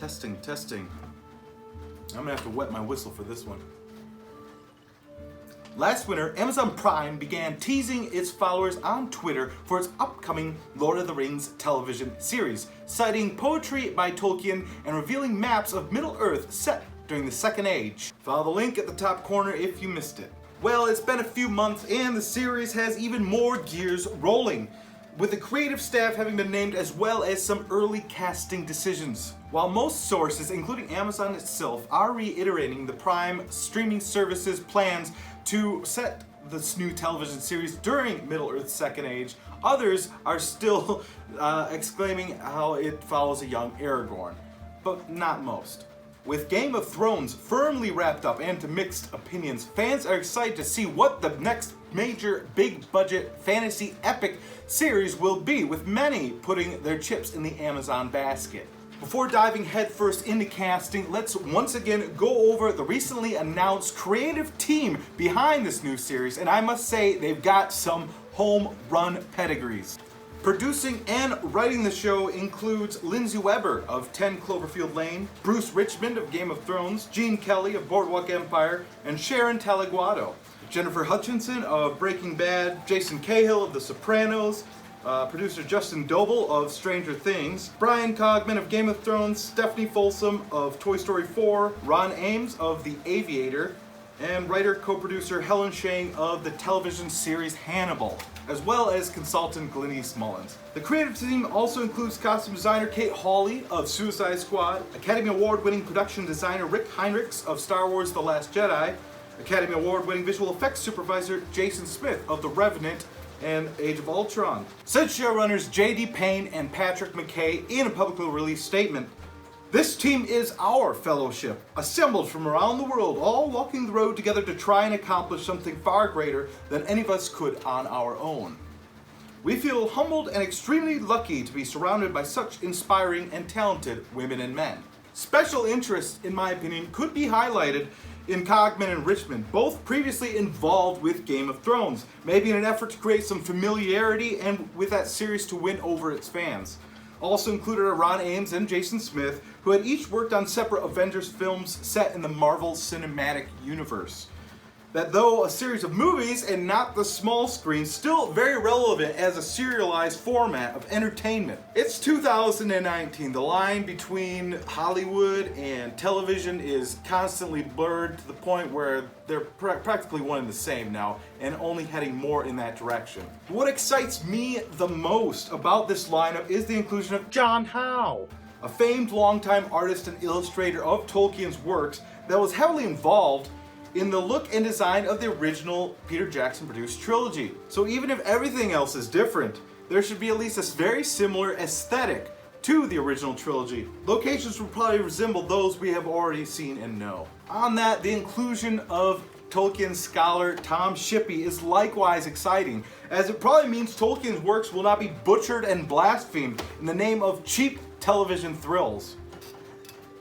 Testing, testing. I'm gonna have to wet my whistle for this one. Last winter, Amazon Prime began teasing its followers on Twitter for its upcoming Lord of the Rings television series, citing poetry by Tolkien and revealing maps of Middle-earth set during the Second Age. Follow the link at the top corner if you missed it. Well, it's been a few months and the series has even more gears rolling, with the creative staff having been named as well as some early casting decisions. While most sources, including Amazon itself, are reiterating the Prime streaming service's plans to set this new television series during Middle-earth's Second Age, others are still exclaiming how it follows a young Aragorn, but not most. With Game of Thrones firmly wrapped up and to mixed opinions, fans are excited to see what the next major big-budget fantasy epic series will be, with many putting their chips in the Amazon basket. Before diving headfirst into casting, let's once again go over the recently announced creative team behind this new series, and I must say they've got some home run pedigrees. Producing and writing the show includes Lindsay Weber of 10 Cloverfield Lane, Bruce Richmond of Game of Thrones, Gene Kelly of Boardwalk Empire, and Sharon Taliguado. Jennifer Hutchinson of Breaking Bad, Jason Cahill of The Sopranos, producer Justin Doble of Stranger Things, Brian Cogman of Game of Thrones, Stephanie Folsom of Toy Story 4, Ron Ames of The Aviator, and writer-co-producer Helen Shang of the television series Hannibal, as well as consultant Glenise Mullins. The creative team also includes costume designer Kate Hawley of Suicide Squad, Academy Award-winning production designer Rick Heinrichs of Star Wars The Last Jedi, Academy Award-winning visual effects supervisor Jason Smith of The Revenant and Age of Ultron. Said showrunners J.D. Payne and Patrick McKay in a publicly released statement, "This team is our fellowship, assembled from around the world, all walking the road together to try and accomplish something far greater than any of us could on our own. We feel humbled and extremely lucky to be surrounded by such inspiring and talented women and men." Special interest, in my opinion, could be highlighted in Cogman and Richmond, both previously involved with Game of Thrones, maybe in an effort to create some familiarity and with that series to win over its fans. Also included are Ron Ames and Jason Smith, who had each worked on separate Avengers films set in the Marvel Cinematic Universe. That though a series of movies and not the small screen, still very relevant as a serialized format of entertainment. It's 2019. The line between Hollywood and television is constantly blurred to the point where they're practically one and the same now, and only heading more in that direction. What excites me the most about this lineup is the inclusion of John Howe, a famed longtime artist and illustrator of Tolkien's works that was heavily involved in the look and design of the original Peter Jackson produced trilogy. So even if everything else is different, there should be at least a very similar aesthetic to the original trilogy. Locations will probably resemble those we have already seen and know. On that, the inclusion of Tolkien scholar Tom Shippey is likewise exciting, as it probably means Tolkien's works will not be butchered and blasphemed in the name of cheap television thrills.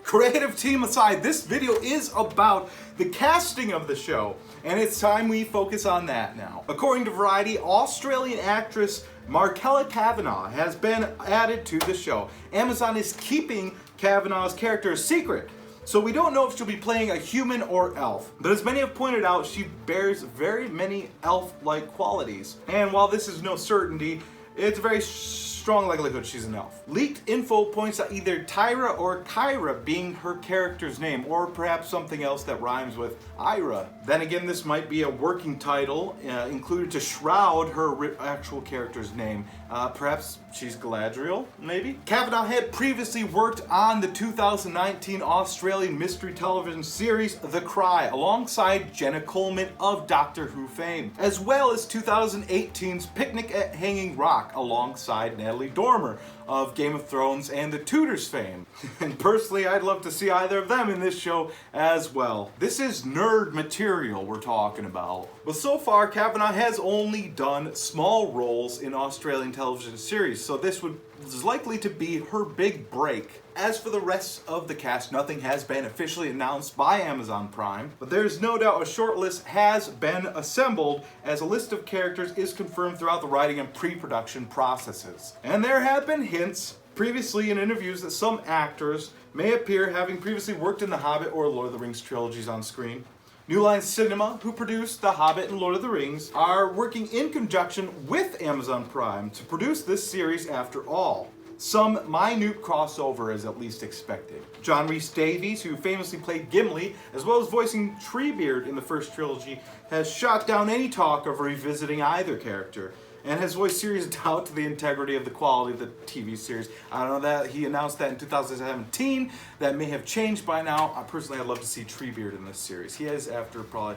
Creative team aside, this video is about the casting of the show, and it's time we focus on that now. According to Variety, Australian actress Mckellen Kavanagh has been added to the show. Amazon is keeping Kavanagh's character a secret, so we don't know if she'll be playing a human or elf. But as many have pointed out, she bears very many elf-like qualities. And while this is no certainty, it's a very strong likelihood she's an elf. Leaked info points at either Tyra or Kyra being her character's name, or perhaps something else that rhymes with Ira. Then again, this might be a working title included to shroud her actual character's name. Perhaps she's Galadriel, maybe? Kavanagh had previously worked on the 2019 Australian mystery television series The Cry, alongside Jenna Coleman of Doctor Who fame, as well as 2018's Picnic at Hanging Rock, alongside Natalie Dormer of Game of Thrones and The Tudors fame. And personally, I'd love to see either of them in this show as well. This is nerd material we're talking about. But so far, Kavanagh has only done small roles in Australian television series, so this is likely to be her big break. As for the rest of the cast, nothing has been officially announced by Amazon Prime, but there's no doubt a short list has been assembled, as a list of characters is confirmed throughout the writing and pre-production processes. And there have been hints previously in interviews that some actors may appear having previously worked in the Hobbit or Lord of the Rings trilogies on screen. New Line Cinema, who produced The Hobbit and Lord of the Rings, are working in conjunction with Amazon Prime to produce this series after all. Some minute crossover is at least expected. John Rhys-Davies, who famously played Gimli, as well as voicing Treebeard in the first trilogy, has shot down any talk of revisiting either character, and has voiced serious doubt to the integrity of the quality of the TV series. I don't know that he announced that in 2017. That may have changed by now. Personally, I'd love to see Treebeard in this series. He is, after all,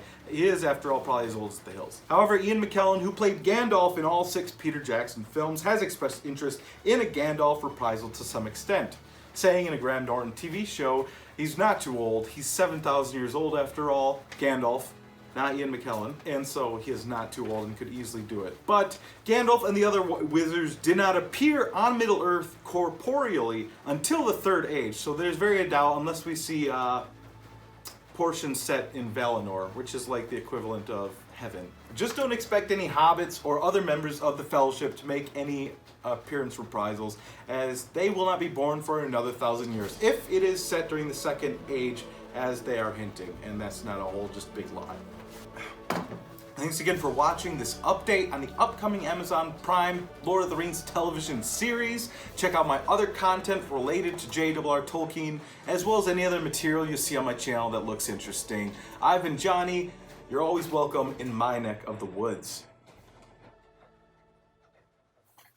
probably as old as the hills. However, Ian McKellen, who played Gandalf in all 6 Peter Jackson films, has expressed interest in a Gandalf reprisal to some extent, saying in a Graham Norton TV show, he's not too old. He's 7,000 years old after all. Gandalf, not Ian McKellen, and so he is not too old and could easily do it. But Gandalf and the other wizards did not appear on Middle-earth corporeally until the Third Age, so there's very a doubt unless we see portions set in Valinor, which is like the equivalent of heaven. Just don't expect any hobbits or other members of the Fellowship to make any appearance reprisals, as they will not be born for another 1,000 years, if it is set during the Second Age, as they are hinting, and that's not a whole just big lie. Thanks again for watching this update on the upcoming Amazon Prime Lord of the Rings television series. Check out my other content related to J.R.R. Tolkien, as well as any other material you see on my channel that looks interesting. I've been Johnny. You're always welcome in my neck of the woods.